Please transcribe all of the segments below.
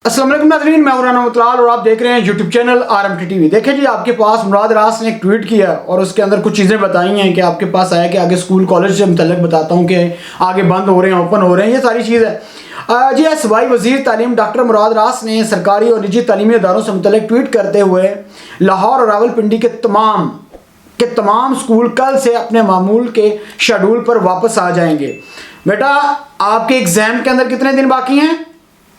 अस्सलाम वालेकुम नाज़रीन, मैं राना मुतलाल और आप देख रहे हैं यूट्यूब चैनल RMT TV। देखिए जी, आपके पास मुराद रास ने एक ट्वीट किया और उसके अंदर कुछ चीज़ें बताई हैं कि आपके पास आया कि आगे स्कूल कॉलेज से मुतल्लिक बताता हूँ कि आगे बंद हो रहे हैं, ओपन हो रहे हैं, ये सारी चीज़ है। जी सूबाई वज़ीर तालीम डॉक्टर मुराद रास ने सरकारी और निजी तालीमी इदारों से मुतल्लिक ट्वीट करते हुए लाहौर और रावलपिंडी के तमाम स्कूल कल से अपने मामूल के शेड्यूल पर वापस आ जाएंगे। बेटा, आपके एग्ज़ाम के अंदर कितने दिन बाकी हैं?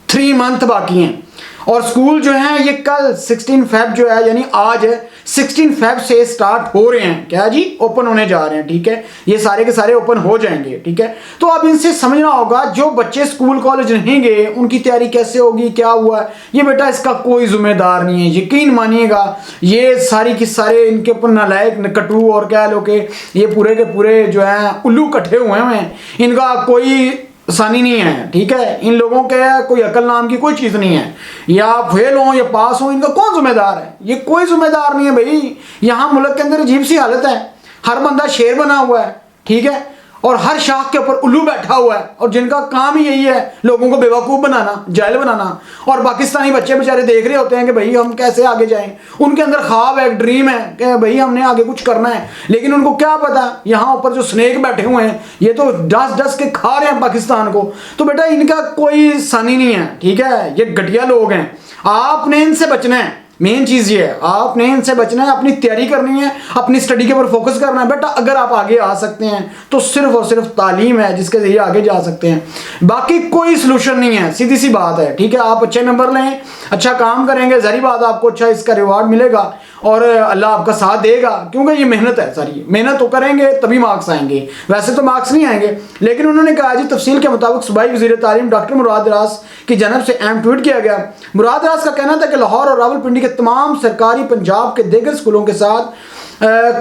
3 मंथ बाकी हैं और स्कूल जो हैं ये कल 16 फेब जो है, यानी आज 16 फेब से स्टार्ट हो रहे हैं। क्या जी? ओपन होने जा रहे हैं। ठीक है, ये सारे के सारे ओपन हो जाएंगे। ठीक है, तो अब इनसे समझना होगा जो बच्चे स्कूल कॉलेज नहीं गए उनकी तैयारी कैसे होगी, क्या हुआ है। ये बेटा इसका कोई जिम्मेदार नहीं है, यकीन मानिएगा। ये सारी की सारे इनके ऊपर नालायक नकटू और क्या लो के ये पूरे के पूरे जो है उल्लू इकट्ठे हुए हैं, इनका कोई आसानी नहीं है। ठीक है, इन लोगों के कोई अकल नाम की कोई चीज़ नहीं है। या फेल हो या पास हो, इनका कौन जिम्मेदार है? ये कोई जिम्मेदार नहीं है भाई। यहाँ मुल्क के अंदर अजीब सी हालत है, हर बंदा शेर बना हुआ है। ठीक है, और हर शाख के ऊपर उल्लू बैठा हुआ है और जिनका काम ही यही है लोगों को बेवकूफ़ बनाना, जाहिल बनाना। और पाकिस्तानी बच्चे बेचारे देख रहे होते हैं कि भाई हम कैसे आगे जाएं। उनके अंदर ख्वाब है, एक ड्रीम है कि भाई हमने आगे कुछ करना है, लेकिन उनको क्या पता यहाँ ऊपर जो स्नेक बैठे हुए हैं ये तो डस के खा रहे हैं पाकिस्तान को। तो बेटा इनका कोई सानी नहीं है। ठीक है, ये घटिया लोग हैं, आपने इनसे बचना है। मेन चीज़ ये है, आपने इनसे बचना है, अपनी तैयारी करनी है, अपनी स्टडी के ऊपर फोकस करना है। बेटा अगर आप आगे आ सकते हैं तो सिर्फ और सिर्फ तालीम है जिसके जरिए आगे जा सकते हैं, बाकी कोई सलूशन नहीं है। सीधी सी बात है। ठीक है, आप अच्छे नंबर लें, अच्छा काम करेंगे, ज़ाहिर बात आपको अच्छा इसका रिवार्ड मिलेगा और अल्लाह आपका साथ देगा, क्योंकि ये मेहनत है। सारी मेहनत तो करेंगे तभी मार्क्स आएंगे, वैसे तो मार्क्स नहीं आएंगे। लेकिन उन्होंने कहा जी तफसील के मुताबिक सूबाई वज़ीर तालीम डॉक्टर मुराद रास की जानब से अहम ट्वीट किया गया। मुराद रास का कहना था कि लाहौर और रावलपिंडी के तमाम सरकारी पंजाब के दीगर स्कूलों के साथ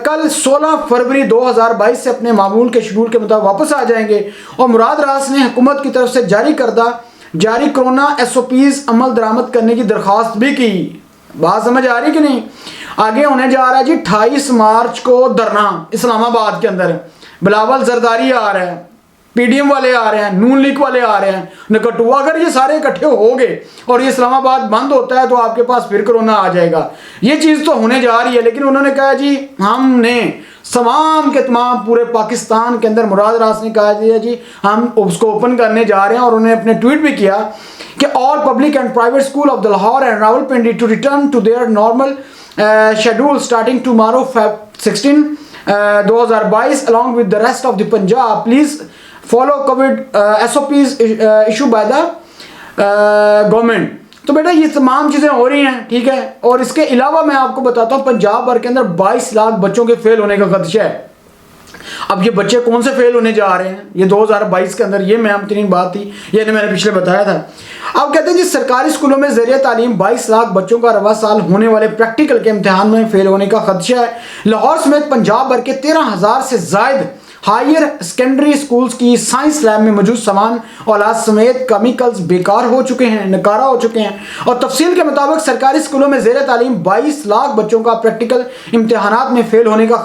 कल 16 फरवरी 2022 से अपने मामूल के शेड्यूल के मुताबिक वापस आ जाएंगे। और मुराद रास ने हुकूमत की तरफ से जारी कोरोना SOPs अमल दरामद करने की दरख्वास्त भी की। बात समझ आ रही कि नहीं? आगे होने जा रहा है जी 28 मार्च को धरना इस्लामाबाद के अंदर। बिलावल जरदारी आ रहा है, PDM वाले आ रहे हैं, नून लीग वाले आ रहे हैं, नकटू। अगर ये सारे इकट्ठे हो गए और ये इस्लामाबाद बंद होता है तो आपके पास फिर कोरोना आ जाएगा। ये चीज़ तो होने जा रही है। लेकिन उन्होंने कहा जी हमने तमाम के तमाम पूरे पाकिस्तान के अंदर, मुराद रास ने कहा जी हम उसको ओपन करने जा रहे हैं। और उन्होंने अपने ट्वीट भी किया कि all public and private school of the Lahore and Rawalpindi to return to their normal schedule starting tomorrow Feb 16, 2022 along with the rest of the Punjab. Please follow COVID SOPs issued by the government. तो बेटा ये तमाम चीज़ें हो रही हैं। ठीक है, और इसके अलावा मैं आपको बताता हूँ पंजाब भर के अंदर 22 लाख बच्चों के फेल होने का खदशा है। अब ये बच्चे कौन से फेल होने जा रहे हैं ये 2022 के अंदर, ये अहम तरीन बात थी, ये मैंने पिछले बताया था। अब कहते हैं जी सरकारी स्कूलों में ज़रिए तालीम 22 लाख बच्चों का रवा साल होने वाले प्रैक्टिकल के इम्तिहान में फेल होने का खदशा है। लाहौर समेत पंजाब भर के 13,000 से जायद हायर सेकेंडरी स्कूल्स की साइंस लैब में मौजूद सामान औलाद समेत केमिकल्स बेकार हो चुके हैं, नकारा हो चुके हैं। और तफसील के मुताबिक सरकारी स्कूलों में ज़ेर तालीम 22 लाख बच्चों का प्रैक्टिकल इम्तिहानात में फेल होने का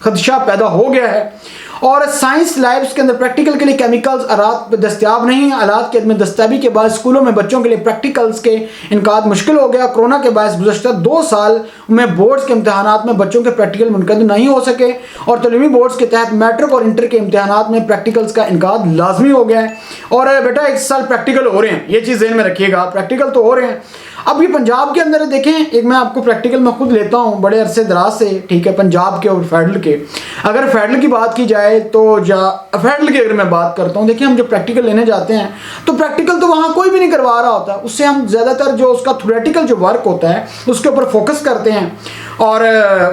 खदशा पैदा हो गया है। और साइंस लैब्स के अंदर प्रैक्टिकल के लिए केमिकल्स आलात दस्तियाब नहीं है। आलात के अदम दस्तियाबी के बाद स्कूलों में बच्चों के लिए प्रैक्टिकल्स के इनकाद मुश्किल हो गया। कोरोना के बाद गुज़श्ता 2 साल में बोर्ड्स के इम्तिहानात में बच्चों के प्रैक्टिकल मुनक़द नहीं हो सके और तलीमी बोर्ड्स के तहत मैट्रिक और इंटर के इम्तिहानात में प्रैक्टिकल्स का इनकाद लाजमी हो गया है। और बेटा इस साल प्रैक्टिकल हो रहे हैं, ये चीज़ ज़हन में रखिएगा, प्रैक्टिकल तो हो रहे हैं। अब ये पंजाब के अंदर देखें, एक मैं आपको प्रैक्टिकल मैं खुद लेता हूँ बड़े अरसे दराज से। ठीक है, पंजाब के और फेडरल के, अगर फेडरल की बात की जाए तो फेडरल की अगर मैं बात करता हूँ, देखिए हम जो प्रैक्टिकल लेने जाते हैं तो प्रैक्टिकल तो वहाँ कोई भी नहीं करवा रहा होता। उससे हम ज़्यादातर जो उसका थ्योरेटिकल जो वर्क होता है उसके ऊपर फोकस करते हैं। और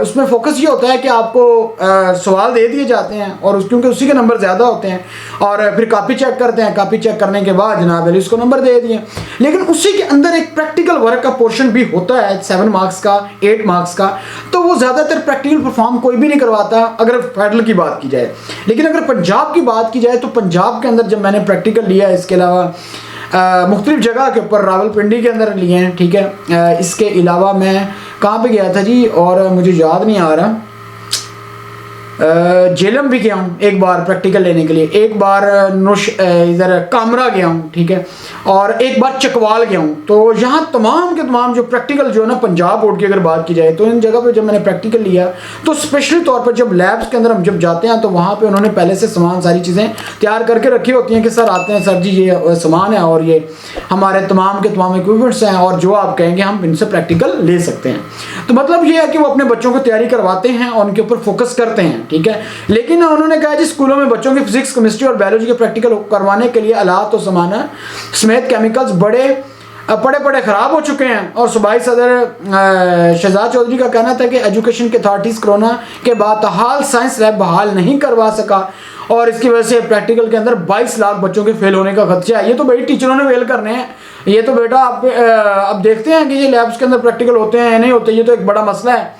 उसमें फोकस ये होता है कि आपको सवाल दे दिए जाते हैं और क्योंकि उसी के नंबर ज़्यादा होते हैं और फिर कापी चेक करते हैं, कापी चेक करने के बाद जनाब अली उसको नंबर दे दिए। लेकिन उसी के अंदर एक प्रैक्टिकल वर्क का पोर्शन भी होता है 7 मार्क्स का, 8 मार्क्स का, तो वो ज़्यादातर प्रैक्टिकल परफॉर्म कोई भी नहीं करवाता अगर फेडरल की बात की जाए। लेकिन अगर पंजाब की बात की जाए तो पंजाब के अंदर जब मैंने प्रैक्टिकल लिया, इसके अलावा मुख्तलिफ जगह के ऊपर रावलपिंडी के अंदर लिए हैं। ठीक है, इसके अलावा मैं कहाँ पे गया था जी और मुझे याद नहीं आ रहा। झेलम भी गया हूँ एक बार प्रैक्टिकल लेने के लिए, एक बार इधर कामरा गया हूँ, ठीक है, और एक बार चकवाल गया हूँ। तो यहाँ तमाम के तमाम जो प्रैक्टिकल जो है ना, पंजाब बोर्ड की अगर बात की जाए तो इन जगह पे जब मैंने प्रैक्टिकल लिया तो स्पेशली तौर पर जब लैब्स के अंदर हम जब जाते हैं तो वहाँ पे उन्होंने पहले से सामान सारी चीज़ें तैयार करके रखी होती हैं कि सर आते हैं सर जी ये सामान है और ये हमारे तमाम के तमाम इक्विपमेंट्स हैं और जो आप कहेंगे हम इनसे प्रैक्टिकल ले सकते हैं। तो मतलब ये है कि वो अपने बच्चों को तैयारी करवाते हैं और उनके ऊपर फोकस करते हैं, ठीक है। लेकिन उन्होंने कहा जी स्कूलों में बच्चों की फिजिक्स, केमिस्ट्री और बायोलॉजी के प्रैक्टिकल करवाने के लिए आलात और सामान समेत केमिकल्स बड़े ख़राब हो चुके हैं। और सूबाई सदर शहजाद चौधरी का कहना था कि एजुकेशन के अथॉरिटीज़ कोरोना के बाद हाल साइंस लैब बहाल नहीं करवा सका और इसकी वजह से प्रैक्टिकल के अंदर 22 लाख बच्चों के फेल होने का खदशा है। ये तो भाई टीचरों ने फेल करने हैं, ये तो बेटा आप अब देखते हैं कि ये लैब्स के अंदर प्रैक्टिकल होते हैं या नहीं होते, ये तो एक बड़ा मसला है।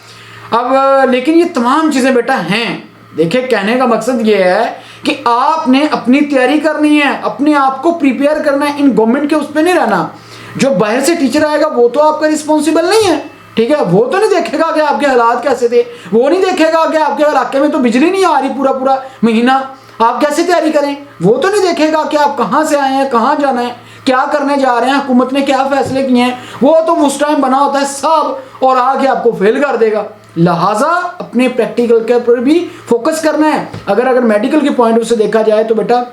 अब लेकिन ये तमाम चीज़ें बेटा हैं। देखिए कहने का मकसद ये है कि आपने अपनी तैयारी करनी है, अपने आप को प्रिपेयर करना है, इन गवर्नमेंट के उस पर नहीं रहना। जो बाहर से टीचर आएगा वो तो आपका रिस्पॉन्सिबल नहीं है, ठीक है। वो तो नहीं देखेगा कि आपके हालात कैसे थे, वो नहीं देखेगा कि आपके इलाके में तो बिजली नहीं आ रही पूरा महीना, आप कैसे तैयारी करें। वो तो नहीं देखेगा कि आप कहाँ से आए हैं, कहाँ जाना है, क्या करने जा रहे हैं, हुकूमत ने क्या फैसले किए हैं। वो तो उस टाइम बना होता है सब और आके आपको फेल कर देगा। लिहाजा अपने प्रैक्टिकल के ऊपर भी फोकस करना है। अगर मेडिकल के पॉइंट ऑफ व्यू से देखा जाए तो बेटा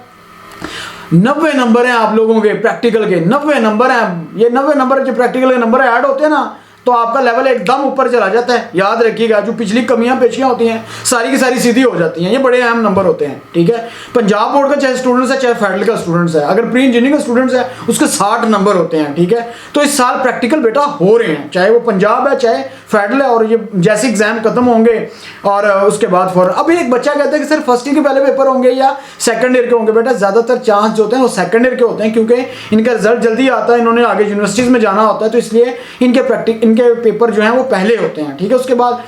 90 नंबर हैं आप लोगों के प्रैक्टिकल के, 90 नंबर हैं। ये 90 नंबर जो प्रैक्टिकल के नंबर ऐड होते हैं ना तो आपका लेवल एकदम ऊपर चला जाता है। याद रखिएगा जो पिछली कमियां पेशियां होती हैं सारी की सारी सीधी हो जाती हैं। ये बड़े अहम नंबर होते हैं, ठीक है। पंजाब बोर्ड का चाहे स्टूडेंट्स है चाहे फेडरल का स्टूडेंट्स है, अगर प्री इंजीनियरिंग का स्टूडेंट्स है उसके 60 नंबर होते हैं, ठीक है। तो इस साल प्रैक्टिकल बेटा हो रहे हैं, चाहे वो पंजाब है चाहे फेडरल है। और ये जैसे एग्जाम खत्म होंगे और उसके बाद फॉर अभी एक बच्चा कहता है कि सर फर्स्ट ईयर के पहले पेपर होंगे या सेकंड ईयर के होंगे। बेटा ज़्यादातर चांस जो होते हैं वो सेकंड ईयर के होते हैं क्योंकि इनका रिजल्ट जल्दी आता है, इन्होंने आगे यूनिवर्सिटीज़ में जाना होता है, तो इसलिए इनके पेपर जो हैं वो पहले होते हैं, ठीक है। उसके बाद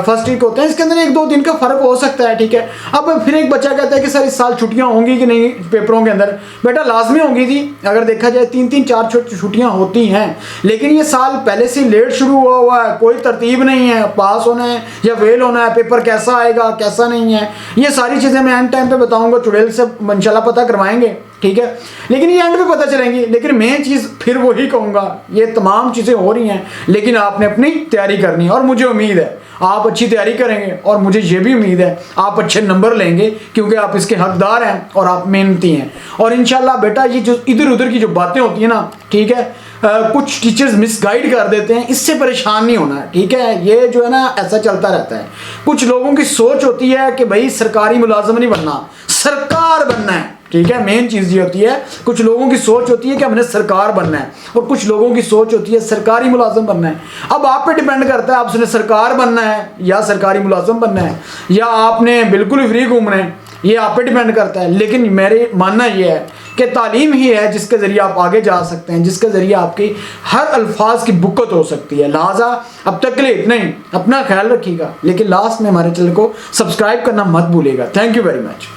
फर्स्ट वीक होते हैं, इसके अंदर 1-2 दिन का फर्क हो सकता है, ठीक है। अब फिर एक बच्चा कहता है कि सर इस साल छुट्टियां होंगी कि नहीं पेपरों के अंदर। बेटा लाजमी होंगी जी, अगर देखा जाए 3-4 छुट्टियां होती हैं, लेकिन ये साल पहले से लेट शुरू हुआ है, कोई तरतीब नहीं है, पास होना है या फेल होना है, पेपर कैसा आएगा कैसा नहीं है, ये सारी चीज़ें मैं एंड टाइम पे बताऊंगा, चुड़ैल से इंशाल्लाह पता करवाएंगे, ठीक है। लेकिन ये एंड पे पता चलेंगी। लेकिन मैं चीज़ फिर वही कहूँगा, ये तमाम चीज़ें हो रही हैं लेकिन आपने अपनी तैयारी करनी है और मुझे उम्मीद है आप अच्छी तैयारी करेंगे और मुझे ये भी उम्मीद है आप अच्छे नंबर लेंगे क्योंकि आप इसके हकदार हैं और आप मेहनती हैं। और इंशाल्लाह बेटा ये जो इधर उधर की जो बातें होती हैं ना, ठीक है, कुछ टीचर्स मिसगाइड कर देते हैं, इससे परेशान नहीं होना है, ठीक है। ये जो है ना ऐसा चलता रहता है। कुछ लोगों की सोच होती है कि भाई सरकारी मुलाजिम नहीं बनना, सरकार बनना है, ठीक है। मेन चीज़ ये होती है, कुछ लोगों की सोच होती है कि हमने सरकार बनना है और कुछ लोगों की सोच होती है सरकारी मुलाजिम बनना है। अब आप पे डिपेंड करता है आपने सरकार बनना है या सरकारी मुलाजिम बनना है या आपने बिल्कुल ही फ्री घूमना है, ये आप पे डिपेंड करता है। लेकिन मेरे मानना ये है कि तालीम ही है जिसके ज़रिए आप आगे जा सकते हैं, जिसके ज़रिए आपकी हर अल्फाज की बुक्कत हो सकती है। लिहाजा अब तक के लिए इतना ही, अपना ख्याल रखिएगा, लेकिन लास्ट में हमारे चैनल को सब्सक्राइब करना मत भूलिएगा। Thank you very much.